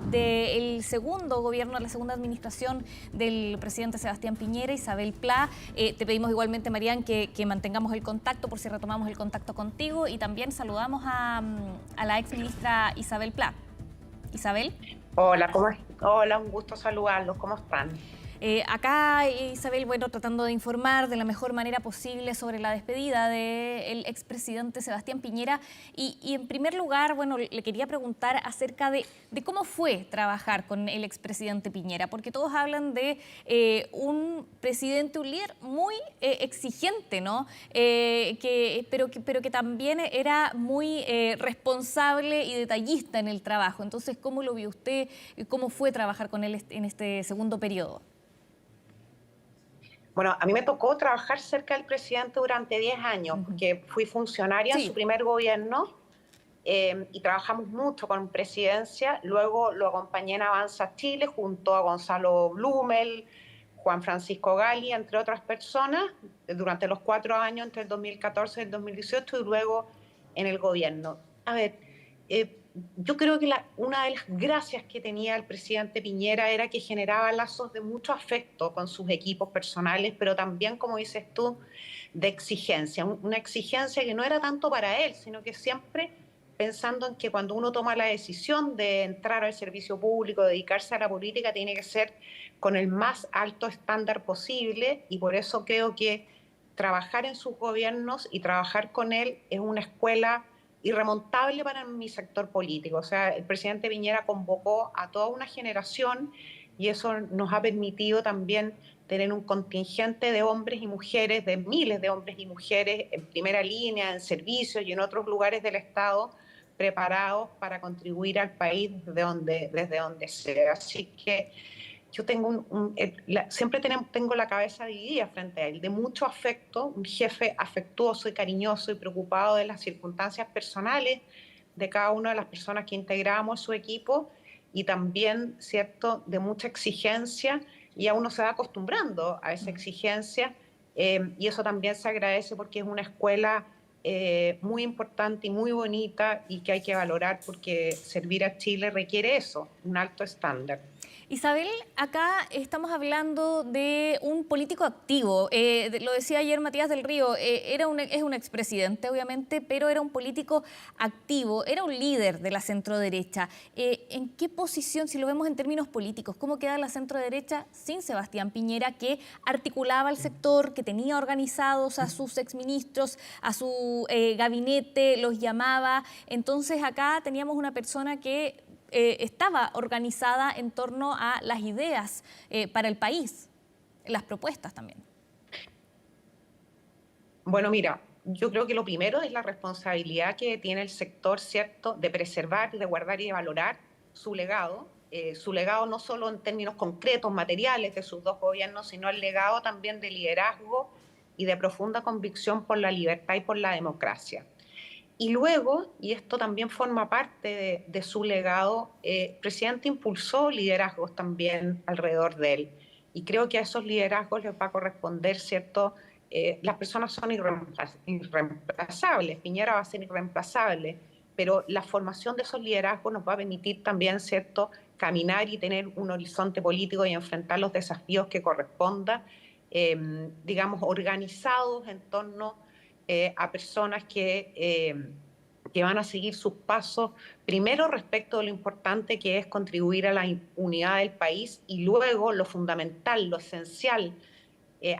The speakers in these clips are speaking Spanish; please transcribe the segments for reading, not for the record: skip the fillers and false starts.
del segundo gobierno, la segunda administración del presidente Sebastián Piñera, Isabel Pla. Te pedimos igualmente, Marián, que mantengamos el contacto por si retomamos el contacto contigo, y también saludamos a la ex ministra Isabel Pla. Isabel. Hola, hola, un gusto saludarlos, ¿cómo están? Acá, Isabel, bueno, tratando de informar de la mejor manera posible sobre la despedida del expresidente Sebastián Piñera. Y en primer lugar, bueno, le quería preguntar acerca de cómo fue trabajar con el expresidente Piñera, porque todos hablan de un presidente, un líder muy exigente, ¿no? Pero que también era muy responsable y detallista en el trabajo. Entonces, ¿cómo lo vio usted? ¿Cómo fue trabajar con él en este segundo periodo? Bueno, a mí me tocó trabajar cerca del presidente durante 10 años, porque fui funcionaria en su primer gobierno y trabajamos mucho con presidencia. Luego lo acompañé en Avanza Chile junto a Gonzalo Blumel, Juan Francisco Gali, entre otras personas, durante los 4 años entre el 2014 y el 2018, y luego en el gobierno. A ver, yo creo que una de las gracias que tenía el presidente Piñera era que generaba lazos de mucho afecto con sus equipos personales, pero también, como dices tú, de exigencia. Una exigencia que no era tanto para él, sino que siempre pensando en que cuando uno toma la decisión de entrar al servicio público, dedicarse a la política, tiene que ser con el más alto estándar posible, y por eso creo que trabajar en sus gobiernos y trabajar con él es una escuela irremontable para mi sector político. O sea, el presidente Piñera convocó a toda una generación y eso nos ha permitido también tener un contingente de hombres y mujeres, de miles de hombres y mujeres en primera línea, en servicios y en otros lugares del Estado, preparados para contribuir al país desde donde sea. Así que yo tengo siempre tengo la cabeza dividida frente a él, de mucho afecto, un jefe afectuoso y cariñoso y preocupado de las circunstancias personales de cada una de las personas que integrábamos su equipo, y también, ¿cierto?, de mucha exigencia, y a uno se va acostumbrando a esa exigencia, y eso también se agradece porque es una escuela muy importante y muy bonita y que hay que valorar, porque servir a Chile requiere eso, un alto estándar. Isabel, acá estamos hablando de un político activo. Lo decía ayer Matías del Río, es un expresidente, obviamente, pero era un político activo, era un líder de la centroderecha. ¿En qué posición, si lo vemos en términos políticos, cómo queda la centroderecha sin Sebastián Piñera, que articulaba el sector, que tenía organizados a sus exministros, a su gabinete, los llamaba? Entonces acá teníamos una persona que estaba organizada en torno a las ideas para el país, las propuestas también. Bueno, mira, yo creo que lo primero es la responsabilidad que tiene el sector, ¿cierto?, de preservar, de guardar y de valorar su legado no solo en términos concretos, materiales de sus dos gobiernos, sino el legado también de liderazgo y de profunda convicción por la libertad y por la democracia. Y luego, y esto también forma parte de su legado, el presidente impulsó liderazgos también alrededor de él. Y creo que a esos liderazgos les va a corresponder, ¿cierto? Las personas son irreemplazables, Piñera va a ser irreemplazable, pero la formación de esos liderazgos nos va a permitir también, ¿cierto?, caminar y tener un horizonte político y enfrentar los desafíos que corresponda, digamos, organizados en torno a personas que van a seguir sus pasos, primero respecto de lo importante que es contribuir a la unidad del país, y luego lo fundamental, lo esencial,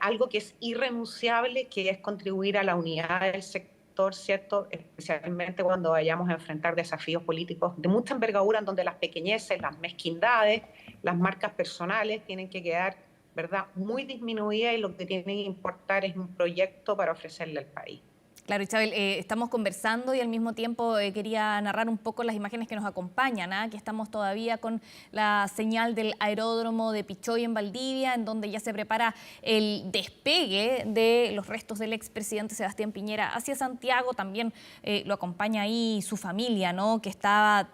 algo que es irrenunciable, que es contribuir a la unidad del sector, ¿cierto?, especialmente cuando vayamos a enfrentar desafíos políticos de mucha envergadura, en donde las pequeñeces, las mezquindades, las marcas personales tienen que quedar, ¿verdad?, muy disminuida, y lo que tiene que importar es un proyecto para ofrecerle al país. Claro, Isabel, estamos conversando y al mismo tiempo quería narrar un poco las imágenes que nos acompañan, que estamos todavía con la señal del aeródromo de Pichoy en Valdivia, en donde ya se prepara el despegue de los restos del expresidente Sebastián Piñera hacia Santiago. También lo acompaña ahí su familia, ¿no?, que estaba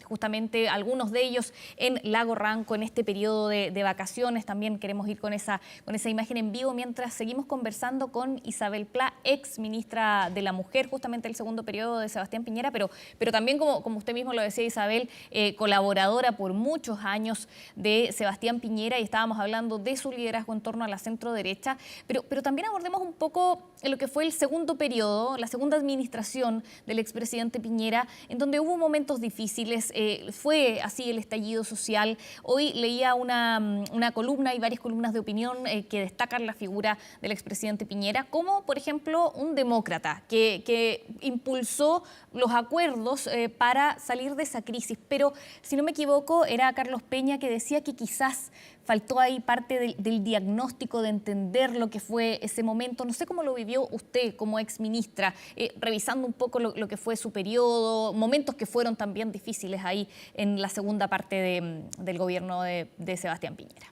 justamente algunos de ellos en Lago Ranco en este periodo de vacaciones. También queremos ir con esa imagen en vivo mientras seguimos conversando con Isabel Pla, ex ministra ministra de la Mujer, justamente el segundo periodo de Sebastián Piñera, pero también, como usted mismo lo decía, Isabel, colaboradora por muchos años de Sebastián Piñera, y estábamos hablando de su liderazgo en torno a la centro-derecha, pero también abordemos un poco lo que fue el segundo periodo, la segunda administración del expresidente Piñera, en donde hubo momentos difíciles, fue así el estallido social. Hoy leía una columna y varias columnas de opinión que destacan la figura del expresidente Piñera como, por ejemplo, un demócrata que impulsó los acuerdos para salir de esa crisis. Pero, si no me equivoco, era Carlos Peña que decía que quizás faltó ahí parte del diagnóstico, de entender lo que fue ese momento. No sé cómo lo vivió usted como exministra, revisando un poco lo que fue su periodo, momentos que fueron también difíciles ahí en la segunda parte del gobierno de Sebastián Piñera.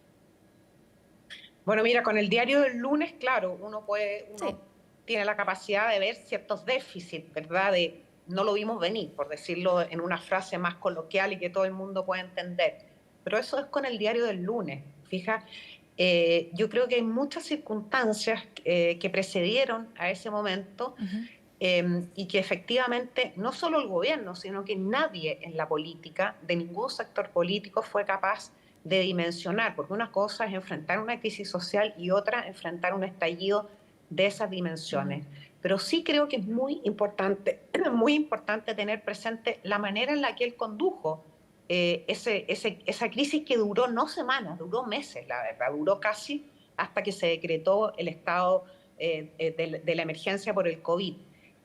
Bueno, mira, con el diario del lunes, claro, uno Sí. tiene la capacidad de ver ciertos déficits, ¿verdad? No lo vimos venir, por decirlo en una frase más coloquial y que todo el mundo pueda entender. Pero eso es con el diario del lunes. Fija, yo creo que hay muchas circunstancias que precedieron a ese momento y que efectivamente no solo el gobierno, sino que nadie en la política, de ningún sector político, fue capaz de dimensionar, porque una cosa es enfrentar una crisis social y otra enfrentar un estallido de esas dimensiones. Pero sí creo que es muy importante tener presente la manera en la que él condujo esa crisis, que duró no semanas, duró meses, la verdad, duró casi hasta que se decretó el estado de la emergencia por el COVID.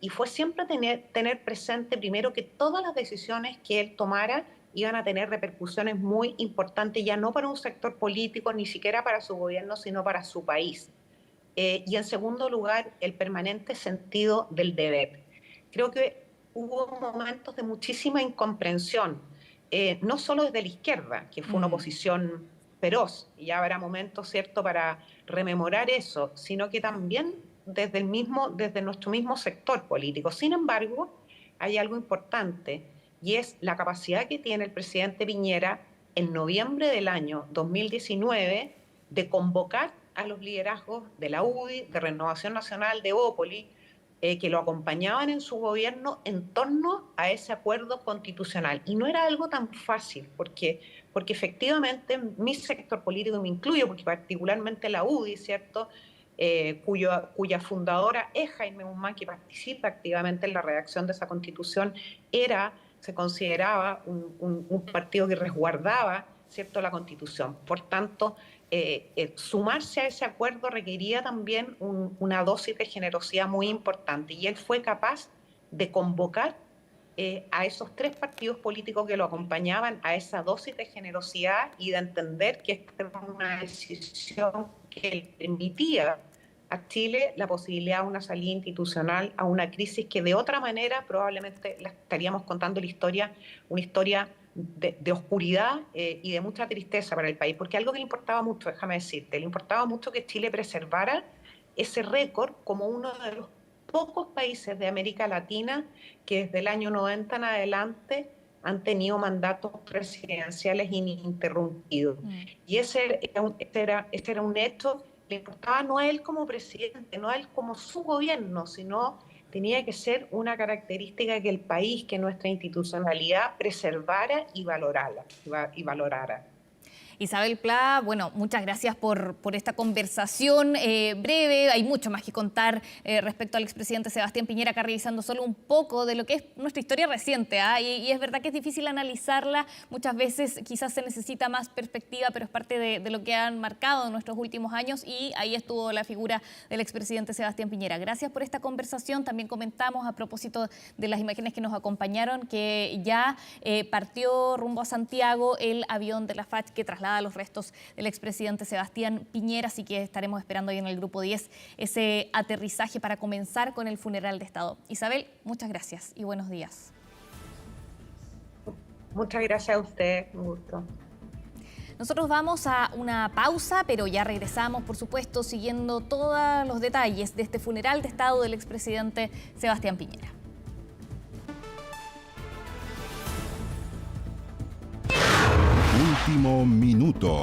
Y fue siempre tener presente primero que todas las decisiones que él tomara iban a tener repercusiones muy importantes, ya no para un sector político, ni siquiera para su gobierno, sino para su país. Y en segundo lugar, el permanente sentido del deber. Creo que hubo momentos de muchísima incomprensión, no solo desde la izquierda, que fue una oposición feroz, y ya habrá momentos, ¿cierto?, para rememorar eso, sino que también desde nuestro mismo sector político. Sin embargo, hay algo importante, y es la capacidad que tiene el presidente Piñera en noviembre del año 2019 de convocar a los liderazgos de la UDI, de Renovación Nacional, de Bópoli, que lo acompañaban en su gobierno en torno a ese acuerdo constitucional. Y no era algo tan fácil, porque efectivamente mi sector político, me incluyo, porque particularmente la UDI, ¿cierto?, cuya fundadora es Jaime Guzmán, que participa activamente en la redacción de esa constitución, se consideraba un partido que resguardaba, ¿cierto?, la constitución. Por tanto, sumarse a ese acuerdo requería también una dosis de generosidad muy importante, y él fue capaz de convocar a esos tres partidos políticos que lo acompañaban a esa dosis de generosidad y de entender que esta era una decisión que le permitía a Chile la posibilidad de una salida institucional a una crisis que de otra manera probablemente la estaríamos contando una historia de oscuridad y de mucha tristeza para el país, porque algo que le importaba mucho, déjame decirte, le importaba mucho que Chile preservara ese récord como uno de los pocos países de América Latina que desde el año 90 en adelante han tenido mandatos presidenciales ininterrumpidos. Y ese era un hecho que le importaba no a él como presidente, no a él como su gobierno, sino tenía que ser una característica que el país, que nuestra institucionalidad preservara y valorara. Isabel Pla, bueno, muchas gracias por esta conversación breve. Hay mucho más que contar respecto al expresidente Sebastián Piñera, acá revisando solo un poco de lo que es nuestra historia reciente, y es verdad que es difícil analizarla. Muchas veces quizás se necesita más perspectiva, pero es parte de lo que han marcado en nuestros últimos años, y ahí estuvo la figura del expresidente Sebastián Piñera. Gracias por esta conversación. También comentamos, a propósito de las imágenes que nos acompañaron, que ya partió rumbo a Santiago el avión de la FACH que traslada los restos del expresidente Sebastián Piñera, así que estaremos esperando ahí en el Grupo 10 ese aterrizaje para comenzar con el funeral de Estado. Isabel, muchas gracias y buenos días. Muchas gracias a usted, un gusto. Nosotros vamos a una pausa, pero ya regresamos, por supuesto, siguiendo todos los detalles de este funeral de Estado del expresidente Sebastián Piñera. Último minuto.